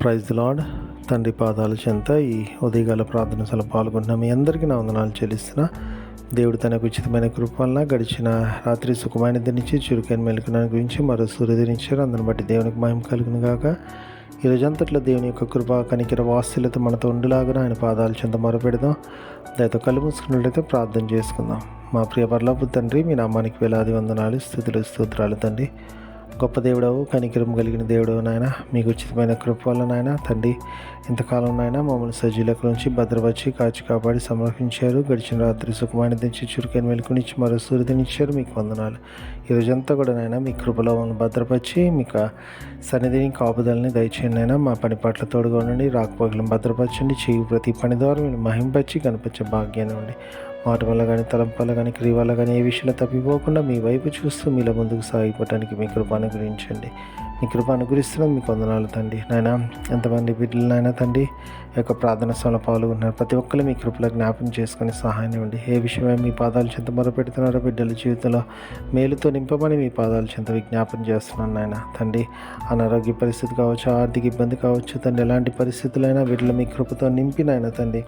Praise the lord. తండ్రి పాదాల చెంత ఈ ఉదయకాల ప్రార్థన సభలో పాల్గొంటున్న మీ అందరికీ నా వందనాలు చెల్లిస్తున్నా. దేవుడు తనకు ఉచితమైన కృప వలన గడిచిన రాత్రి సుఖమైనది నుంచి చురుకైన మెలుకున గురించి మరో సూర్యదినిచ్చారు. అందుని బట్టి దేవునికి మహిమ కలుగును గాక. ఈ రోజంతట్లో దేవుని యొక్క కృప కనికర వాత్సల్యత మనతో ఉండులాగా ఆయన పాదాల చెంత మొరపెడదాం. దయతో కళ్ళు మూసుకున్నట్లయితే ప్రార్థన చేసుకుందాం. మా ప్రియ పరలోకపు తండ్రి, మీ నామానికి వేలాది వందనాలు, స్తుతులు, స్తోత్రాలు తండ్రి. గొప్ప దేవుడవు, కనికరం కలిగిన దేవుడవు నాయన, మీకు ఉచితమైన కృప వల్ల నాయన తండ్రి, ఇంతకాలం నాయన మమ్మల్ని సజీలకు నుంచి భద్రపరిచి కాచి కాపాడి సమర్పించారు. గడిచిన రాత్రి సుఖమైన దించి చురుకైన వెలుగునిచ్చి మరో సూర్యుదినిచ్చారు. మీకు వందనాలు. ఈరోజంతా కూడా నాయన మీ కృపలో మమ్మల్ని భద్రపరిచి మీకు సన్నిధిని కాపుదలని దయచేయండి నాయన. మా పని పట్ల తోడుగా ఉండండి, రాకపోకలను భద్రపరచండి. చేయు ప్రతి పని ద్వారా మీరు మహింపరిచి కనిపించే భాగ్యాన్ని ఉండి మాట వల్ల కానీ తలంపు వల్ల కానీ క్రియ వల్ల కానీ ఏ విషయంలో తప్పిపోకుండా మీ వైపు చూస్తూ మీలో ముందుకు సాగిపోవటానికి మీ కృప అనుగ్రహించండి. మీ కృప అనుగ్రహిస్తున్నాం. మీకు వందనాలు తండ్రి. నాయన ఎంతమంది బిడ్డలనైనా తండ్రి యొక్క ప్రార్థన సభలో పాల్గొంటున్నారు, ప్రతి ఒక్కరు మీ కృపలో జ్ఞాపకం చేసుకుని సహాయం ఇవ్వండి. ఏ విషయమై మీ పాదాల చెంత మొరపెడుతున్నారో బిడ్డల జీవితంలో మేలుతో నింపమని మీ పాదాల చెంత విజ్ఞాపన చేస్తున్నాను నాయన తండ్రి. అనారోగ్య పరిస్థితి కావచ్చు, ఆర్థిక ఇబ్బంది కావచ్చు తండ్రి, ఎలాంటి పరిస్థితులైనా బిడ్డలు మీ కృపతో నింపి నాయన తండ్రి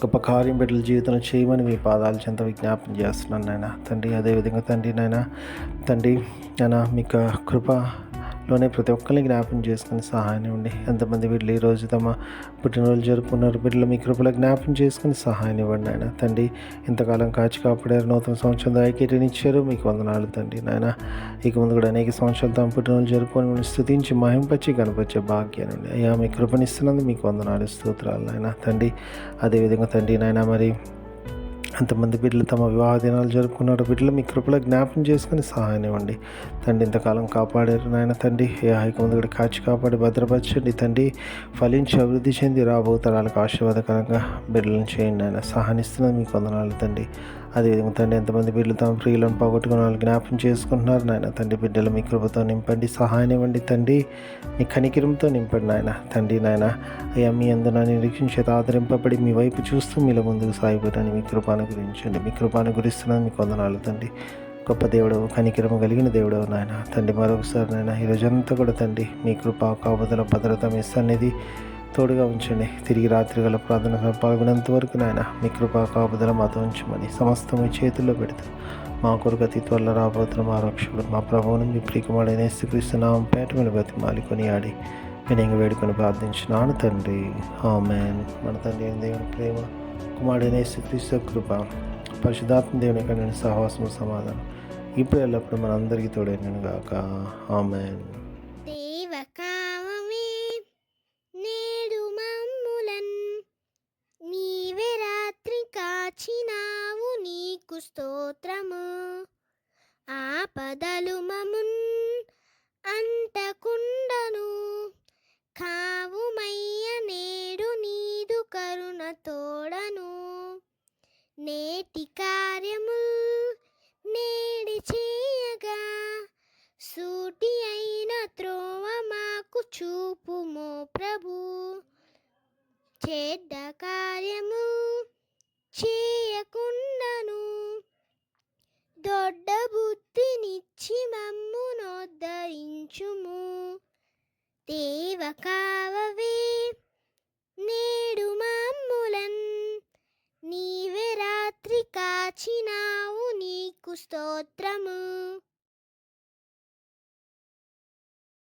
గొప్ప కార్యం బిడ్డల జీవితంలో చేయమని మీ పాదాల చెంత విజ్ఞాపన చేస్తున్నాను నాయన తండ్రి. అదేవిధంగా తండ్రి నాయన మీకు కృపలోనే ప్రతి ఒక్కరిని జ్ఞాపకం చేసుకుని సహాయం ఇవ్వండి. ఎంతమంది బిడ్డలు ఈరోజు తమ పుట్టినరోజు జరుపుకున్నారు, బిడ్డలు మీ కృపలో జ్ఞాపకం చేసుకుని సహాయం ఇవ్వండి నాయన తండ్రి. ఇంతకాలం కాచి కాపాడారు, నూతన సంవత్సరం ఐక్యతనిచ్చారు. మీకు వందనాలు తండ్రి. నాయన ఇక ముందు కూడా అనేక సంవత్సరాలు తమ పుట్టినరోజు జరుపుకొని స్తుతించి మహింపచ్చి కనపరిచే భాగ్యాన్ని అయ్యా మీ కృపనిస్తున్నందుకు మీకు వందనాలు, స్తోత్రాలు నాయన తండ్రి. అదేవిధంగా తండ్రి నాయన మరి అంతమంది బిడ్డలు తమ వివాహ దినాలు జరుపుకున్నారు, బిడ్డలు మీ కృపలో జ్ఞాపకం చేసుకుని సహాయం ఇవ్వండి తండ్రి. ఇంతకాలం కాపాడారు నాయన తండ్రి. ఏ హైక ముందు కూడా కాచి కాపాడి భద్రపరచండి తండ్రి. ఫలించి అభివృద్ధి చెంది రాబో తరాలకు ఆశీర్వాదకరంగా బిడ్డలను చేయండి ఆయన. సహానిస్తున్నది మీకు వందనాలు తండ్రి. అదేవిధంగా తండ్రి ఎంతమంది బిడ్డలు తమ ప్రియులను పోగొట్టుకున్న వాళ్ళు జ్ఞాపకం చేసుకుంటున్నారు నాయన తండ్రి. బిడ్డలు మీ కృపతో నింపండి, సహాయం ఇవ్వండి తండ్రి. మీ కనికిరంతో నింపండి నాయన తండ్రి. నాయన అయ్యా మీ అందున నిరీక్షించేత ఆదరింపబడి మీ వైపు చూస్తూ మీలో ముందుకు సాగిపోవడానికి మీ కృపాను గురించండి. మీ కృపాను గురిస్తున్నది మీకు వందనాలు తండ్రి. గొప్ప దేవుడవు, కనికిరము కలిగిన దేవుడవు నాయన తండ్రి. మరొకసారి నాయన ఈరోజంతా కూడా తండ్రి మీ కృప కాపుదల భద్రత మీ సన్నిధి తోడుగా ఉంచండి. తిరిగి రాత్రి గల ప్రార్థన పాల్గొనేంత వరకు నాయన మీ కృపా కాపుదల మాతో ఉంచమని సమస్తం మీ చేతుల్లో పెడతాం. మా కొరకు అతి త్వరలో రాబోతున్న మా రక్షకుడు మా ప్రభువును మీ ప్రియకుమారుడైన యేసుక్రీస్తు నామం పేట మీద బతిమాలి కొనియాడి వినయంగా వేడుకొని ప్రార్థించినాను తండ్రి. ఆమేన్. మన తండ్రి అయిన దేవుని ప్రేమ, కుమారుడైన యేసుక్రీస్తు కృప, పరిశుద్ధాత్మ దేవుని యొక్క నేను సహవాసము సమాధానం ఇప్పుడు ఎల్లప్పుడు మన అందరికీ తోడైనను గాక. ఆమేన్. కాచినావు నీకు స్తోత్రము. ఆపదలు మమున్ అంటకుండను కావుమయ్య నేడు నీదు కరుణ తోడను. నేటి కార్యము నేడి చేయగా సూటి అయిన త్రోవ మాకు చూపుమో ప్రభు. చెడ్డ కార్యము చేయకుండాను దొడ్డ బుద్ధినిచ్చి మమ్మునోద్ధరించుము. దేవ కావవే నేడు మమ్ములన్ నీవే రాత్రి కాచినావు నీకు స్తోత్రము.